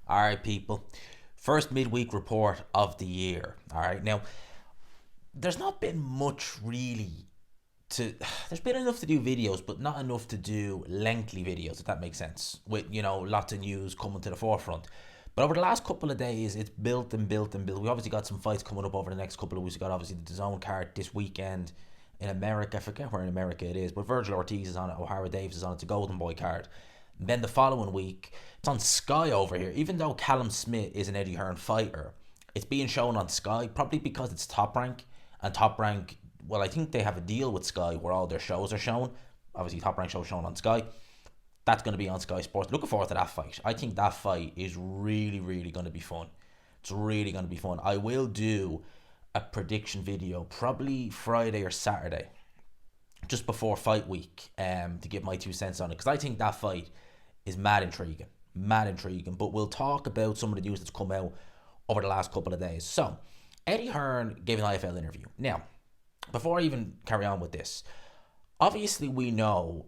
All right, people. First midweek report of the year. All right. Now, there's not been much really to. There's been enough to do videos, but not enough to do lengthy videos, if that makes sense. With, lots of news coming to the forefront. But over the last couple of days, it's built and built and built. We obviously got some fights coming up over the next couple of weeks. We got obviously the DAZN card this weekend in America. I forget where in America it is, but Virgil Ortiz is on it. O'Hara Davis is on it. It's a Golden Boy card. Then the following week, it's on Sky over here. Even though Callum Smith is an Eddie Hearn fighter, it's being shown on Sky, probably because it's Top Rank. And Top Rank, well, I think they have a deal with Sky where all their shows are shown. Obviously, Top Rank shows shown on Sky. That's going to be on Sky Sports. Looking forward to that fight. I think that fight is really, really going to be fun. It's really going to be fun. I will do a prediction video probably Friday or Saturday, just before fight week, to give my 2 cents on it. Because I think that fight is mad intriguing. Mad intriguing. But we'll talk about some of the news that's come out over the last couple of days. So, Eddie Hearn gave an IFL interview. Now, before I even carry on with this, obviously we know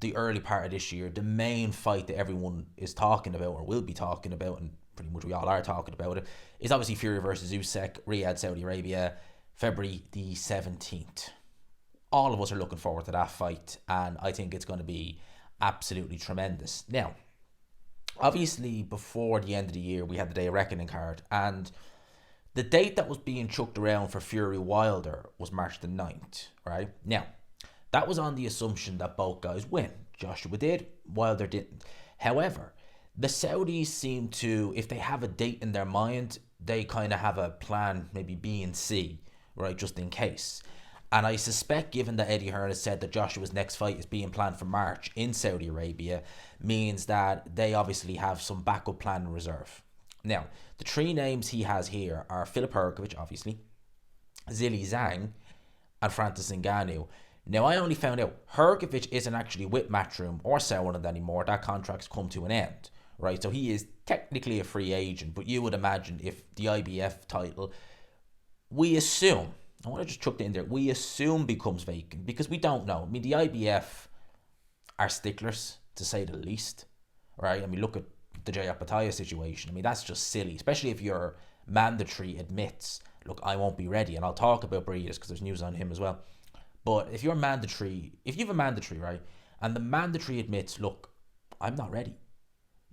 the early part of this year, the main fight that everyone is talking about or will be talking about, and pretty much we all are talking about it, is obviously Fury versus Usyk, Riyadh, Saudi Arabia, February the 17th. All of us are looking forward to that fight, and I think it's going to be absolutely tremendous. Now, obviously before the end of the year, we had the Day of Reckoning card, and the date that was being chucked around for Fury Wilder was March the 9th, right? Now, that was on the assumption that both guys win. Joshua did, Wilder didn't. However, the Saudis seem to, if they have a date in their mind, they kind of have a plan, maybe B and C, right, just in case. And I suspect, given that Eddie Hearn has said that Joshua's next fight is being planned for March in Saudi Arabia, means that they obviously have some backup plan in reserve. Now, the three names he has here are Filip Hrgovic, obviously, Zilli, Zang, and Francis Ngannou. Now, I only found out Hrgovic isn't actually with Matchroom or Sauerland anymore. That contract's come to an end, right? So he is technically a free agent, but you would imagine if the IBF title, we assume, I want to just chuck that in there, we assume becomes vacant because we don't know. I mean, the IBF are sticklers, to say the least, right? I mean, look at the Jay Apataya situation. I mean, that's just silly, especially if your mandatory admits, look, I won't be ready. And I'll talk about Breeders because there's news on him as well. But if you're mandatory, if you have a mandatory, right, and the mandatory admits, look, I'm not ready.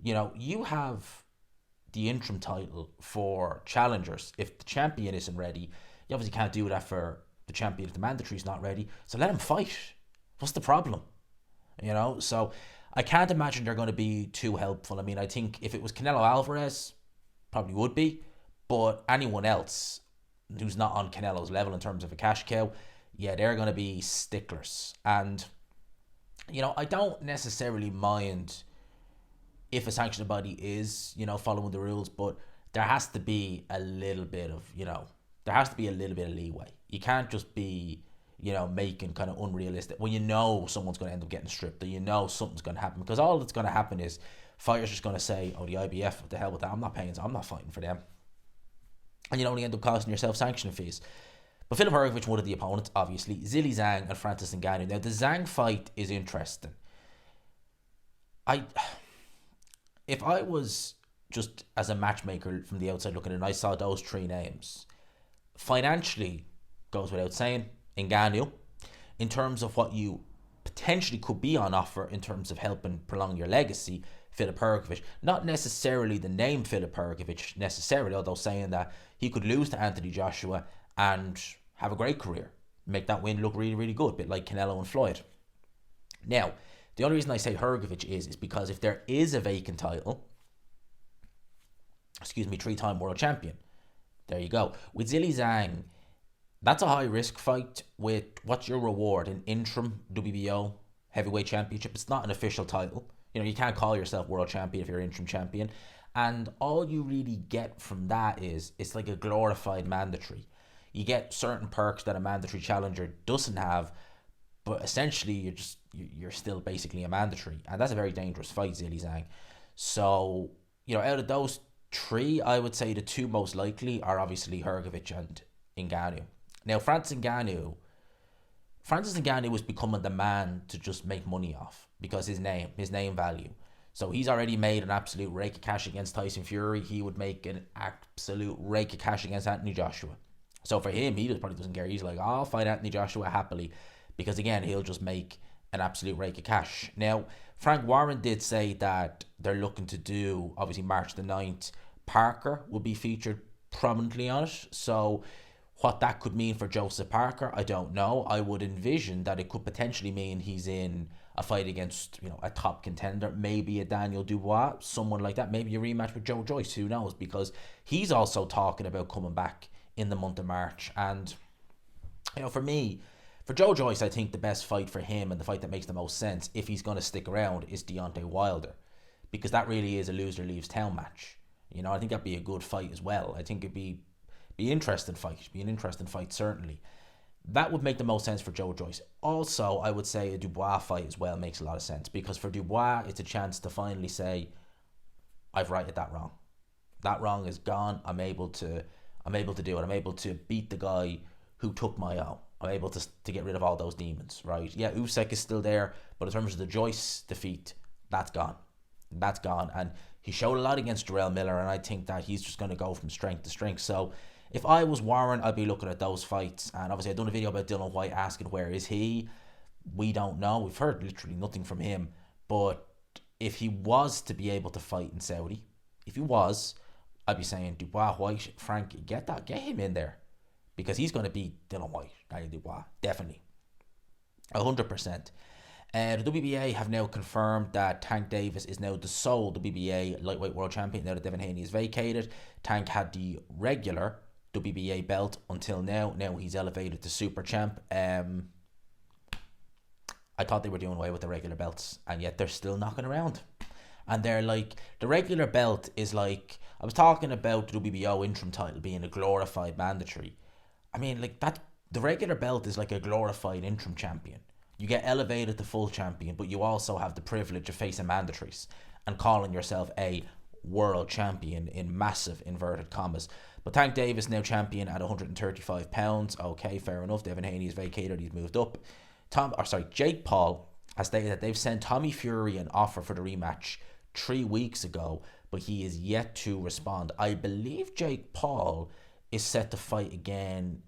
You have the interim title for challengers. If the champion isn't ready, you obviously can't do that for the champion if the mandatory is not ready. So let him fight. What's the problem? So I can't imagine they're going to be too helpful. I mean, I think if it was Canelo Alvarez, probably would be. But anyone else who's not on Canelo's level in terms of a cash cow, yeah, they're going to be sticklers. And, I don't necessarily mind if a sanctioned body is, following the rules, but there has to be a little bit of, there has to be a little bit of leeway. You can't just be, making kind of unrealistic, when someone's going to end up getting stripped, or something's going to happen. Because all that's going to happen is fighters just going to say, oh, the IBF, what the hell with that? I'm not paying, I'm not fighting for them. And you only end up costing yourself sanction fees. But Filip Hrgovic, one of the opponents, obviously. Zilli, Zang, and Francis Ngannou. Now, the Zang fight is interesting. If I was just as a matchmaker from the outside looking in, I saw those three names. Financially, goes without saying, Ngannou. In terms of what you potentially could be on offer in terms of helping prolong your legacy, Filip Hrgovic. Not necessarily the name Filip Hrgovic necessarily, although saying that he could lose to Anthony Joshua and have a great career. Make that win look really, really good, a bit like Canelo and Floyd. Now, the only reason I say Hrgovic is because if there is a vacant title, three-time world champion, there you go. With Zilli Zang, that's a high-risk fight with what's your reward? An interim WBO heavyweight championship. It's not an official title. You can't call yourself world champion if you're interim champion. And all you really get from that is it's like a glorified mandatory. You get certain perks that a mandatory challenger doesn't have, but essentially you're still basically a mandatory. And that's a very dangerous fight, Zilli Zang. So, out of those three, I would say the two most likely are obviously Hrgovic and Ngannou. Now, Francis Ngannou was becoming the man to just make money off because his name value. So he's already made an absolute rake of cash against Tyson Fury. He would make an absolute rake of cash against Anthony Joshua. So for him, he probably doesn't care. He's like, I'll fight Anthony Joshua happily, because again, he'll just make an absolute rake of cash. Now, Frank Warren did say that they're looking to do, obviously March the 9th, Parker will be featured prominently on it. So what that could mean for Joseph Parker, I don't know. I would envision that it could potentially mean he's in a fight against, a top contender, maybe a Daniel Dubois, someone like that, maybe a rematch with Joe Joyce, who knows, because he's also talking about coming back in the month of March. And, for me, for Joe Joyce, I think the best fight for him and the fight that makes the most sense, if he's going to stick around, is Deontay Wilder, because that really is a loser leaves town match. I think that'd be a good fight as well. I think it'd be an interesting fight, certainly. That would make the most sense for Joe Joyce. Also, I would say a Dubois fight as well makes a lot of sense, because for Dubois, it's a chance to finally say, I've righted that wrong. That wrong is gone. I'm able to do it. I'm able to beat the guy who took my own. I'm able to get rid of all those demons, right? Yeah, Usyk is still there, but in terms of the Joyce defeat, that's gone. That's gone. And he showed a lot against Jarrell Miller, and I think that he's just going to go from strength to strength. So if I was Warren, I'd be looking at those fights. And obviously, I've done a video about Dillian Whyte asking where is he. We don't know. We've heard literally nothing from him. But if he was to be able to fight in Saudi, I'd be saying Dubois, Whyte, Frank, get him in there, because he's going to beat Dillian Whyte, Daniel Dubois, definitely, 100%. The WBA have now confirmed that Tank Davis is now the sole WBA lightweight world champion now that Devin Haney is vacated. Tank had the regular WBA belt until now. Now he's elevated to super champ. I thought they were doing away with the regular belts, and yet they're still knocking around. And they're like, the regular belt is like, I was talking about the WBO interim title being a glorified mandatory. I mean, like that, the regular belt is like a glorified interim champion. You get elevated to full champion, but you also have the privilege of facing mandatories and calling yourself a world champion in massive inverted commas. But Tank Davis now champion at 135 pounds. Okay, fair enough. Devin Haney is vacated. He's moved up. Jake Paul has stated that they've sent Tommy Fury an offer for the rematch 3 weeks ago, but he is yet to respond. I believe Jake Paul is set to fight again,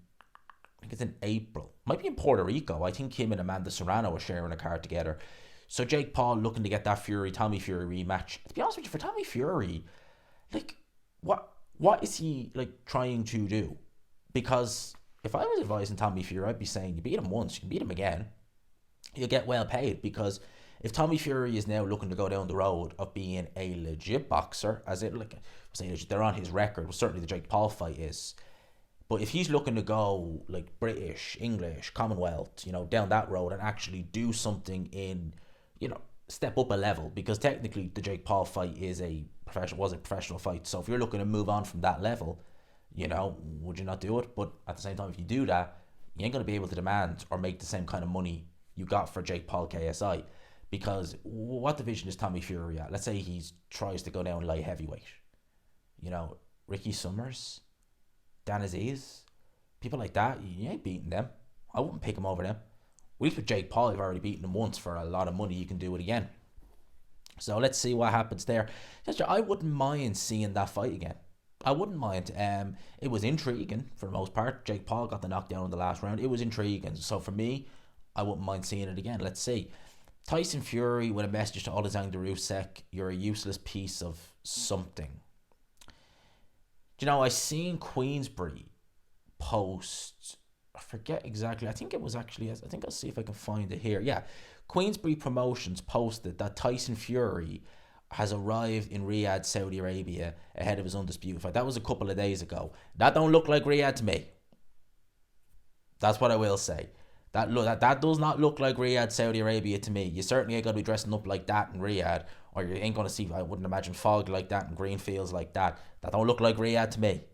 I think it's in April. Might be in Puerto Rico. I think him and Amanda Serrano are sharing a card together. So Jake Paul looking to get that Tommy Fury rematch. To be honest with you, for Tommy Fury, like, what is he like trying to do? Because if I was advising Tommy Fury, I'd be saying, you beat him once, you can beat him again. You'll get well paid, because if Tommy Fury is now looking to go down the road of being a legit boxer, as it like they're on his record, well, certainly the Jake Paul fight is. But if he's looking to go like British, English, Commonwealth, down that road and actually do something in, step up a level, because technically the Jake Paul fight was a professional fight. So if you're looking to move on from that level, would you not do it? But at the same time, if you do that, you ain't going to be able to demand or make the same kind of money you got for Jake Paul KSI. Because what division is Tommy Fury at? Let's say he tries to go down light heavyweight. Ricky Summers, Dan Aziz, people like that, you ain't beating them. I wouldn't pick him over them. At least with Jake Paul, you've already beaten him once for a lot of money. You can do it again. So let's see what happens there. I wouldn't mind seeing that fight again. I wouldn't mind. It was intriguing for the most part. Jake Paul got the knockdown in the last round. It was intriguing. So for me, I wouldn't mind seeing it again. Let's see. Tyson Fury with a message to Zang Usyk: you're a useless piece of something. I seen Queensbury post, I forget exactly, I think I'll see if I can find it here. Yeah, Queensbury Promotions posted that Tyson Fury has arrived in Riyadh, Saudi Arabia ahead of his undisputed fight. That was a couple of days ago. That don't look like Riyadh to me. That's what I will say. That does not look like Riyadh, Saudi Arabia to me. You certainly ain't going to be dressing up like that in Riyadh, or you ain't going to see, I wouldn't imagine, fog like that and green fields like that. That don't look like Riyadh to me.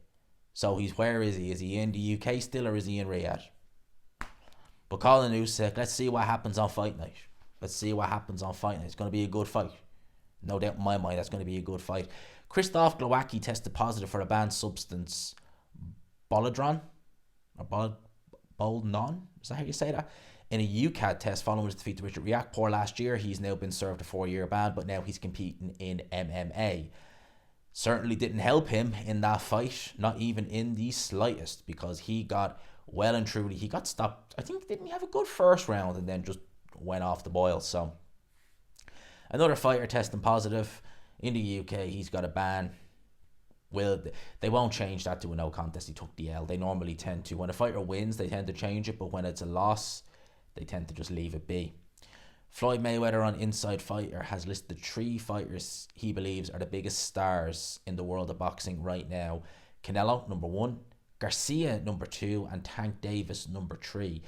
So where is he? Is he in the UK still, or is he in Riyadh? But Colin Usyk, let's see what happens on fight night. It's going to be a good fight. No doubt in my mind, that's going to be a good fight. Krzysztof Glowacki tested positive for a banned substance, Boladron, or Bolnon, is that how you say that? in a UCAD test following his defeat to Richard Riakporhe last year. He's now been served a 4-year ban, but now he's competing in MMA. Certainly didn't help him in that fight, not even in the slightest, because he got well and truly, he got stopped. I think didn't he have a good first round and then just went off the boil. So another fighter testing positive in the UK. He's got a ban. Well, they won't change that to a no contest. He took the L. They normally tend to, when a fighter wins, they tend to change it, but when it's a loss, they tend to just leave it be. Floyd Mayweather on Inside Fighter has listed 3 fighters he believes are the biggest stars in the world of boxing right now. Canelo, number 1. Garcia, number 2. And Tank Davis, number 3.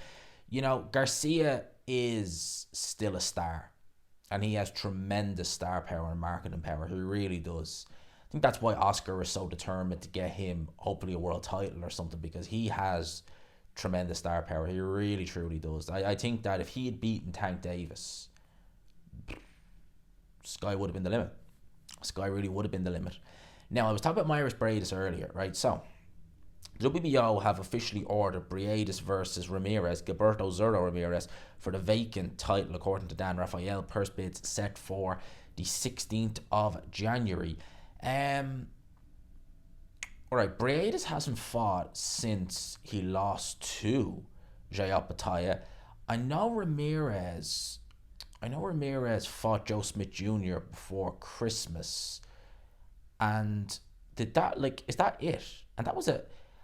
You know, Garcia is still a star. And he has tremendous star power and marketing power. He really does. I think that's why Oscar is so determined to get him, hopefully, a world title or something, because he has tremendous star power. He really, truly does. I think that if he had beaten Tank Davis, sky would have been the limit. Sky really would have been the limit. Now, I was talking about Myris Briedis earlier, right? So, WBO have officially ordered Briedis versus Ramirez, Gilberto Zurdo Ramirez, for the vacant title, according to Dan Rafael. Purse bids set for the 16th of January. Alright, Briedis hasn't fought since he lost to Jarrell Pataya. I know Ramirez fought Joe Smith Jr. before Christmas. And is that it? And that was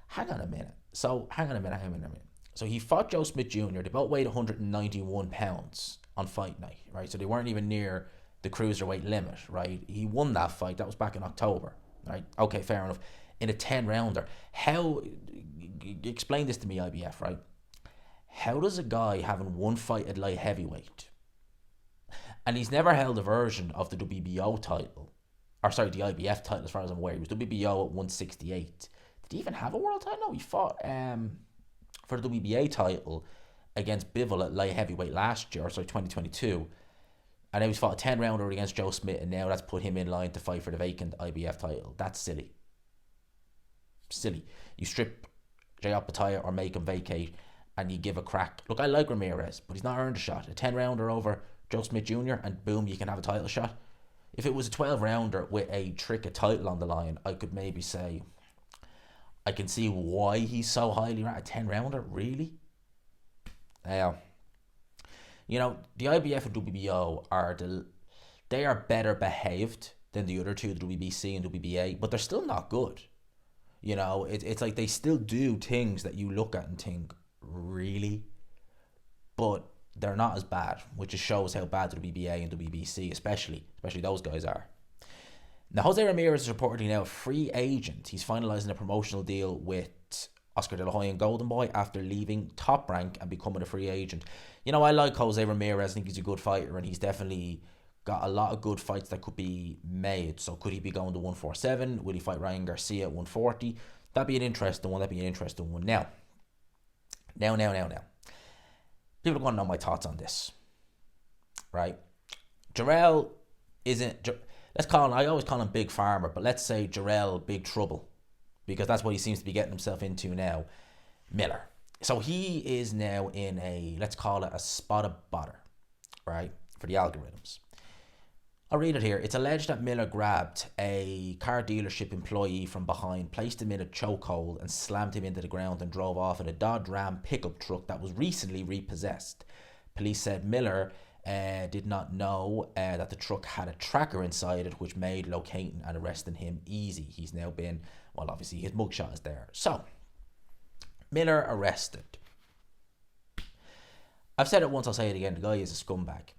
hang on a minute. So he fought Joe Smith Jr. They both weighed 191 pounds on fight night, right? So they weren't even near the cruiserweight limit, right? He won that fight. That was back in October, right? Okay, fair enough. In a 10-rounder. How, explain this to me, IBF, right? How does a guy having one fight at light heavyweight, and he's never held a version of the WBO title, the IBF title as far as I'm aware, he was WBO at 168. Did he even have a world title? No, he fought for the WBA title against Bivol at light heavyweight last year, 2022. And then he's fought a 10-rounder against Joe Smith, and now that's put him in line to fight for the vacant IBF title. That's silly. Silly. You strip Jarrell Pataya or make him vacate, and you give a crack. Look, I like Ramirez, but he's not earned a shot. A 10-rounder over Joe Smith Jr., and boom, you can have a title shot. If it was a 12-rounder with a trick, a title on the line, I could maybe say, I can see why he's so highly ranked. A 10-rounder, really? Now, you know, the IBF and WBO they are better behaved than the other two, the WBC and WBA, but they're still not good. You know, it's like they still do things that you look at and think, really? But they're not as bad, which just shows how bad the WBA and WBC, especially those guys are. Now, Jose Ramirez is reportedly now a free agent. He's finalising a promotional deal with Oscar De La Hoya and Golden Boy after leaving Top Rank and becoming a free agent. You know, I like Jose Ramirez. I think he's a good fighter, and he's definitely got a lot of good fights that could be made. So could he be going to 147? Will he fight Ryan Garcia at 140? That'd be an interesting one. Now. People are going to know my thoughts on this, right? Jarrell isn't... I always call him Big Farmer, but let's say Jarrell Big Trouble, because that's what he seems to be getting himself into now. Miller. So he is now in let's call it a spot of butter, right, for the algorithms. I'll read it here. It's alleged that Miller grabbed a car dealership employee from behind, placed him in a chokehold, and slammed him into the ground and drove off in a Dodge Ram pickup truck that was recently repossessed. Police said Miller did not know that the truck had a tracker inside it, which made locating and arresting him easy. He's now been, well, obviously his mugshot is there. So, Miller arrested. I've said it once, I'll say it again. The guy is a scumbag.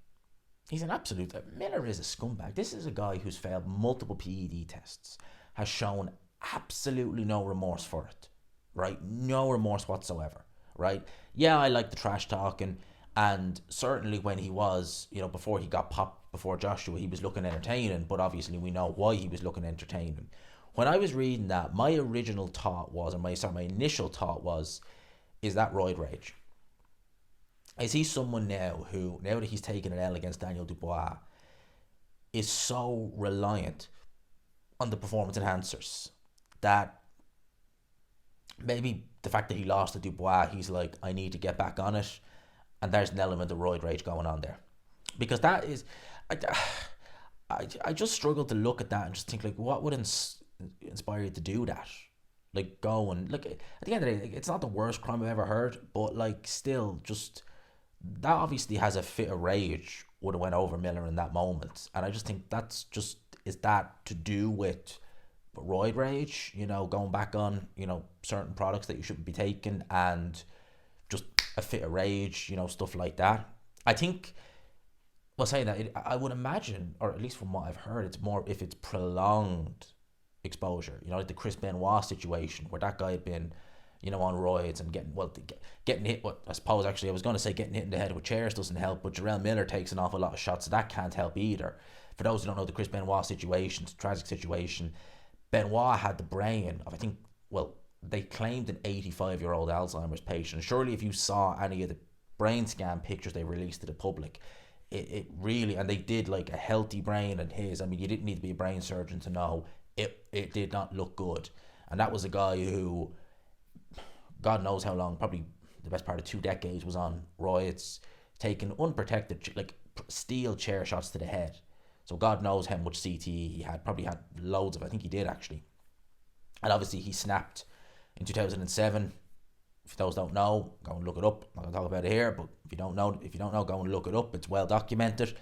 He's an absolute... Miller is a scumbag. This is a guy who's failed multiple PED tests, has shown absolutely no remorse for it, right? No remorse whatsoever, right? Yeah, I like the trash talking, and certainly when he was, you know, before he got popped before Joshua, he was looking entertaining, but obviously we know why he was looking entertaining. When I was reading that, my initial thought was, is that roid rage? Is he someone now who, now that he's taken an L against Daniel Dubois, is so reliant on the performance enhancers that maybe the fact that he lost to Dubois, he's like, I need to get back on it, and there's an element of roid rage going on there, because that is, I, I just struggle to look at that and just think like, what would inspire you to do that? Like, go and look. At the end of the day, it's not the worst crime I've ever heard, but like, still, just that obviously has a fit of rage would have went over Miller in that moment, and I just think that's just, is that to do with roid rage? You know, going back on, you know, certain products that you shouldn't be taking, and just a fit of rage, you know, stuff like that. I think, well, saying that, I would imagine, or at least from what I've heard, it's more if it's prolonged exposure. You know, like the Chris Benoit situation, where that guy had been, you know, on roids and getting hit. What I suppose, actually, I was going to say getting hit in the head with chairs doesn't help, but Jarrell Miller takes an awful lot of shots, so that can't help either. For those who don't know the Chris Benoit situation, it's a tragic situation. Benoit had the brain of, I think, well, they claimed an 85-year-old Alzheimer's patient. Surely, if you saw any of the brain scan pictures they released to the public, it really, and they did like a healthy brain and his, I mean, you didn't need to be a brain surgeon to know it did not look good. And that was a guy who, God knows how long, probably the best part of 2 decades, was on roids, taking unprotected, like, steel chair shots to the head. So God knows how much CTE he had. Probably had loads of, I think he did actually. And obviously he snapped in 2007. If those don't know, go and look it up. I'm not going to talk about it here, but if you don't know, go and look it up. It's well documented.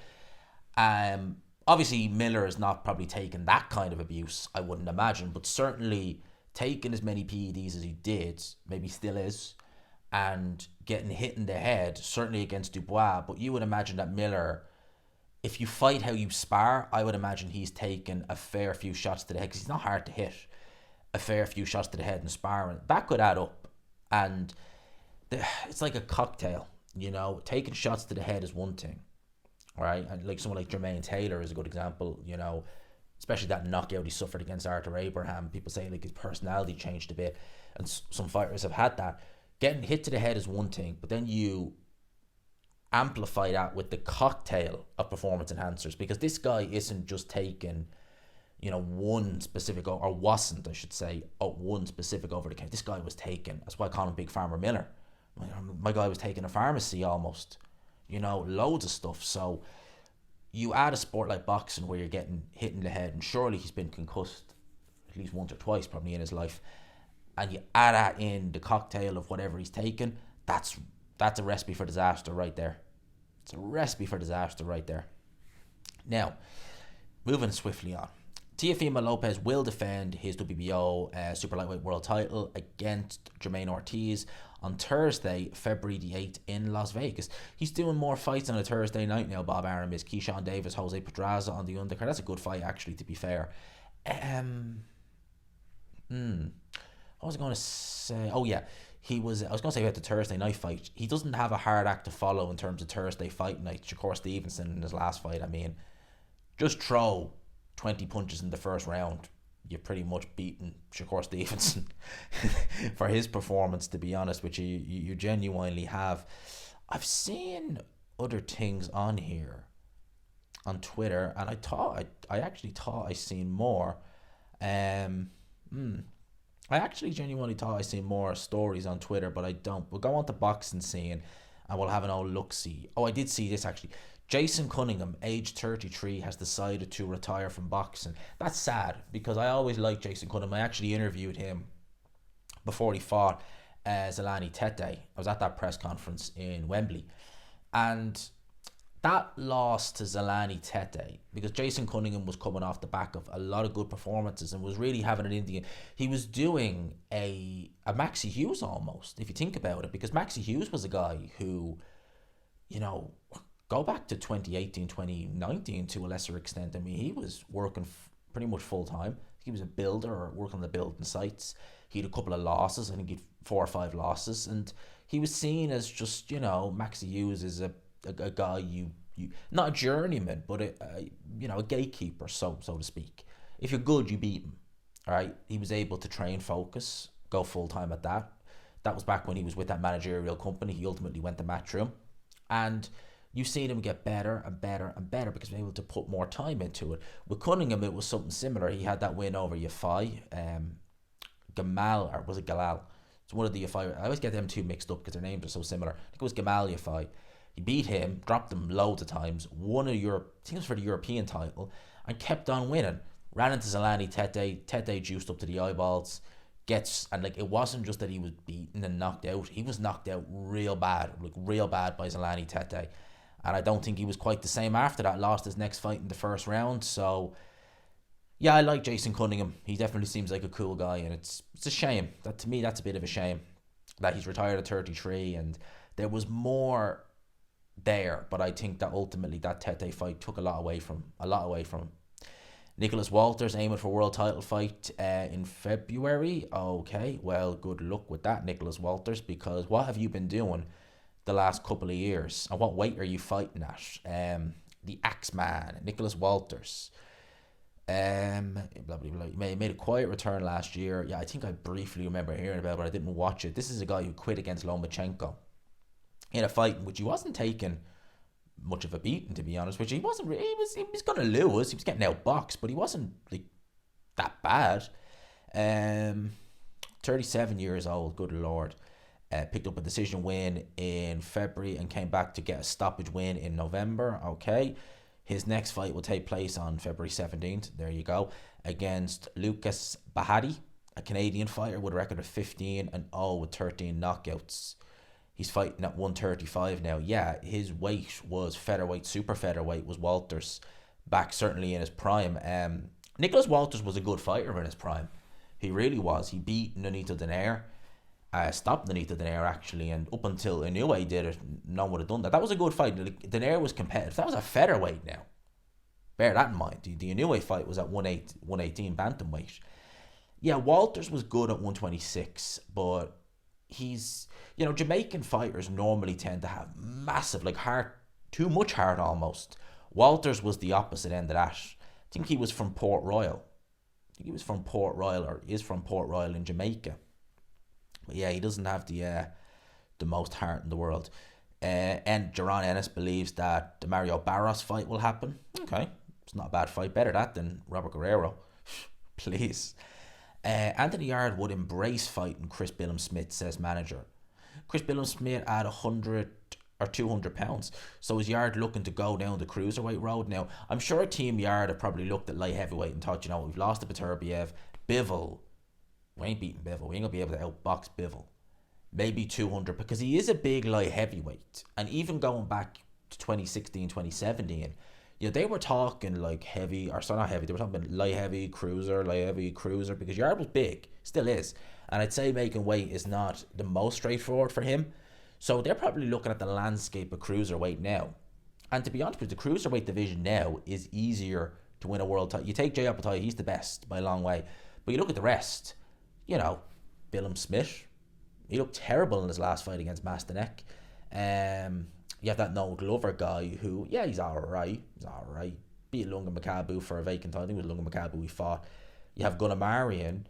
Obviously Miller has not probably taken that kind of abuse, I wouldn't imagine, but certainly taking as many PEDs as he did, maybe still is, and getting hit in the head, certainly against Dubois. But you would imagine that Miller, if you fight how you spar, I would imagine he's taken a fair few shots to the head, because he's not hard to hit. A fair few shots to the head and sparring, that could add up. And it's like a cocktail, you know. Taking shots to the head is one thing, right? And like someone like Jermaine Taylor is a good example, you know, especially that knockout he suffered against Arthur Abraham. People say like his personality changed a bit, and some fighters have had that. Getting hit to the head is one thing, but then you amplify that with the cocktail of performance enhancers, because this guy isn't just taking, you know, one specific, or wasn't, I should say, one specific over the counter. This guy was taking, that's why I call him Big Farmer Miller. My guy was taking a pharmacy almost, you know, loads of stuff. So you add a sport like boxing where you're getting hit in the head, and surely he's been concussed at least once or twice probably in his life, and you add that in the cocktail of whatever he's taken, that's a recipe for disaster right there. It's a recipe for disaster right there. Now, moving swiftly on. Teofimo Lopez will defend his WBO super lightweight world title against Jermaine Ortiz on Thursday, February the 8th in Las Vegas. He's doing more fights on a Thursday night now, Bob Arum is. Keyshawn Davis, Jose Pedraza on the undercard. That's a good fight, actually, to be fair. What was I going to say? Oh, yeah. I was going to say about the Thursday night fight. He doesn't have a hard act to follow in terms of Thursday fight night. Shakur Stevenson in his last fight, I mean, just throw 20 punches in the first round, you've pretty much beaten Shakur Stevenson for his performance, to be honest, which you genuinely have. I've seen other things on here on Twitter, and I actually thought I seen more. I actually genuinely thought I seen more stories on Twitter, but I don't. We'll go on to boxing scene and we'll have an old look-see. Oh, I did see this actually. Jason Cunningham, age 33, has decided to retire from boxing. That's sad, because I always liked Jason Cunningham. I actually interviewed him before he fought Zilli Tete. I was at that press conference in Wembley. And that loss to Zilli Tete, because Jason Cunningham was coming off the back of a lot of good performances and was really having an Indian. He was doing a Maxi Hughes almost, if you think about it, because Maxi Hughes was a guy who, you know, go back to 2018, 2019 to a lesser extent. I mean, he was working pretty much full time. He was a builder or working on the building sites. He had a couple of losses. I think he had 4 or 5 losses. And he was seen as just, you know, Maxi Hughes is a guy you not a journeyman, but a gatekeeper, so to speak. If you're good, you beat him. All right. He was able to train, focus, go full time at that. That was back when he was with that managerial company. He ultimately went to Matchroom. And you've seen him get better and better and better because he was able to put more time into it. With Cunningham, it was something similar. He had that win over Yafai, Gamal, or was it Galal? It's one of the Yafai. I always get them two mixed up because their names are so similar. I think it was Gamal Yafai. He beat him, dropped him loads of times, won a Europe, I think it was for the European title, and kept on winning. Ran into Zilli, Tete juiced up to the eyeballs, and like, it wasn't just that he was beaten and knocked out, he was knocked out real bad, like real bad by Zilli Tete. And I don't think he was quite the same after that, lost his next fight in the first round. So yeah, I like Jason Cunningham. He definitely seems like a cool guy, and it's a shame. That, to me, that's a bit of a shame that he's retired at 33, and there was more there, but I think that ultimately that Tete fight took a lot away from him. Nicholas Walters aiming for world title fight in February. Okay, well, good luck with that, Nicholas Walters, because what have you been doing the last couple of years, and what weight are you fighting at? The Axeman, Nicholas Walters. Blah, blah, blah. He made a quiet return last year. Yeah, I think I briefly remember hearing about it, but I didn't watch it. This is a guy who quit against Lomachenko in a fight in which he wasn't taking much of a beating, to be honest. Which he wasn't. He was gonna lose. He was getting outboxed, but he wasn't like that bad. 37 years old. Good lord. Picked up a decision win in February and came back to get a stoppage win in November. Okay. His next fight will take place on February 17th. There you go. Against Lucas Bahadi, a Canadian fighter with a record of 15-0 with 13 knockouts. He's fighting at 135 now. Yeah, his weight was featherweight, super featherweight was Walters, back certainly in his prime. Nicholas Walters was a good fighter in his prime. He really was. He beat Nonito Donaire. Stopped Nonito Donaire actually, and up until Inoue did it, no one would have done that. That was a good fight. Donaire was competitive. That was a featherweight now. Bear that in mind. The Inoue fight was at 118 bantamweight. Yeah, Walters was good at 126, but he's, Jamaican fighters normally tend to have massive, like heart, too much heart almost. Walters was the opposite end of that. I think he was from Port Royal. Or is from Port Royal in Jamaica. But yeah, he doesn't have the most heart in the world. And Jaron Ennis believes that the Mario Barros fight will happen. Okay, it's not a bad fight. Better that than Robert Guerrero. Please. Anthony Yarde would embrace fighting Chris Billum-Smith, says manager. Chris Billum-Smith at 100 or 200 pounds. So is Yarde looking to go down the cruiserweight road now? I'm sure Team Yarde have probably looked at light heavyweight and thought, we've lost to Beterbiev. Bivol. We ain't beating Bivol. We ain't going to be able to outbox Bivol. Maybe 200, because he is a big light heavyweight. And even going back to 2016, 2017, they were talking like heavy, or sorry, not heavy, they were talking about light heavy cruiser, because Yarde was big, still is. And I'd say making weight is not the most straightforward for him. So they're probably looking at the landscape of cruiserweight now. And to be honest with you, the cruiserweight division now is easier to win a world title. You take Jay Apatow, he's the best by a long way. But you look at the rest. Billum-Smith, he looked terrible in his last fight against Mastanek. You have that Noel Glover guy who, he's alright. Beat Lunga Makabu for a vacant title. I think it was Lunga Makabu he fought. You have Gunnar Marion,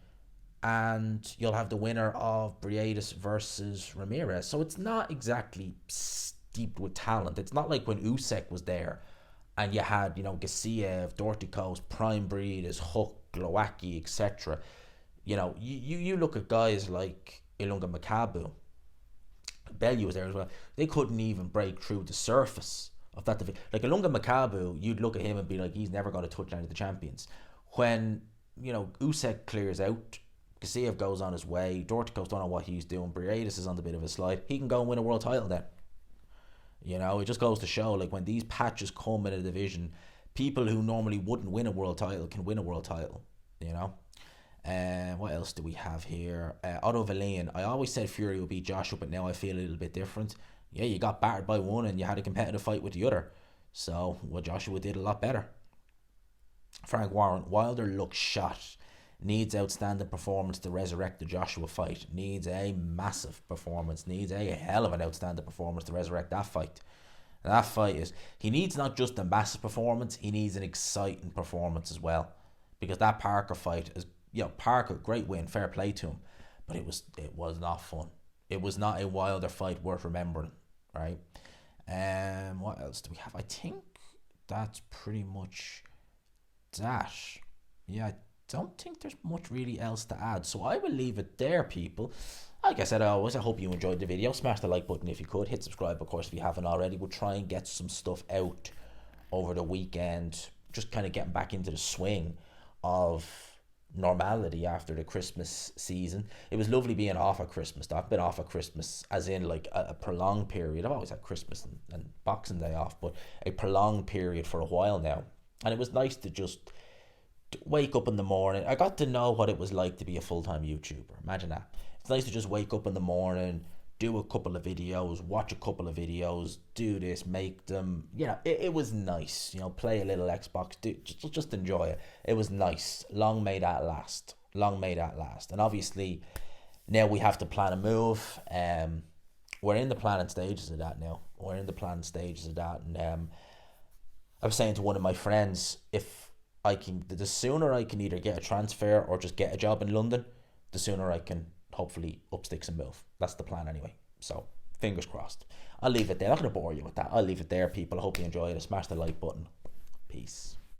and you'll have the winner of Briedis versus Ramirez. So it's not exactly steeped with talent. It's not like when Usyk was there, and you had, Gassiev, Dorticos, Prime Breed, Hook, Glowacki, etc. You look at guys like Ilunga Makabu, Bellew was there as well. They couldn't even break through the surface of that division. Like Ilunga Makabu, you'd look at him and be like, he's never going to touch any of the champions. When, Usyk clears out, Gassiev goes on his way, Dorticos don't know what he's doing, Briedis is on the bit of a slide, he can go and win a world title then. It just goes to show, like, when these patches come in a division, people who normally wouldn't win a world title can win a world title, What else do we have here? Otto Valian. I always said Fury would beat Joshua, but now I feel a little bit different. Yeah, you got battered by one and you had a competitive fight with the other. So, Joshua did a lot better. Frank Warren. Wilder looks shot. Needs outstanding performance to resurrect the Joshua fight. Needs a massive performance. Needs a hell of an outstanding performance to resurrect that fight. And that fight is... He needs not just a massive performance, he needs an exciting performance as well. Because that Parker fight is... Parker, great win, fair play to him, but it was not fun. It was not a Wilder fight worth remembering, right? What else do we have? I think that's pretty much that. Yeah, I don't think there's much really else to add, so I will leave it there, people. like I said always, I hope you enjoyed the video. Smash the like button if you could. Hit subscribe, of course, if you haven't already. We'll try and get some stuff out over the weekend. Just kind of getting back into the swing of normality after the Christmas season. It was lovely being off at Christmas. I've been off at Christmas, as in like a prolonged period. I've always had Christmas and Boxing Day off, but a prolonged period for a while now. And it was nice to just wake up in the morning. I got to know what it was like to be a full-time YouTuber. Imagine that. It's nice to just wake up in the morning, do a couple of videos, watch a couple of videos, do this, make them. It was nice. Play a little Xbox, just enjoy it. It was nice. Long may that last. Long may that last. And obviously, now we have to plan a move. We're in the planning stages of that now. And I was saying to one of my friends, if the sooner I can either get a transfer or just get a job in London, the sooner I can hopefully up sticks and move. That's the plan anyway. So fingers crossed. I'll leave it there. I'm not going to bore you with that. I'll leave it there, people. I hope you enjoyed it. Smash the like button. Peace.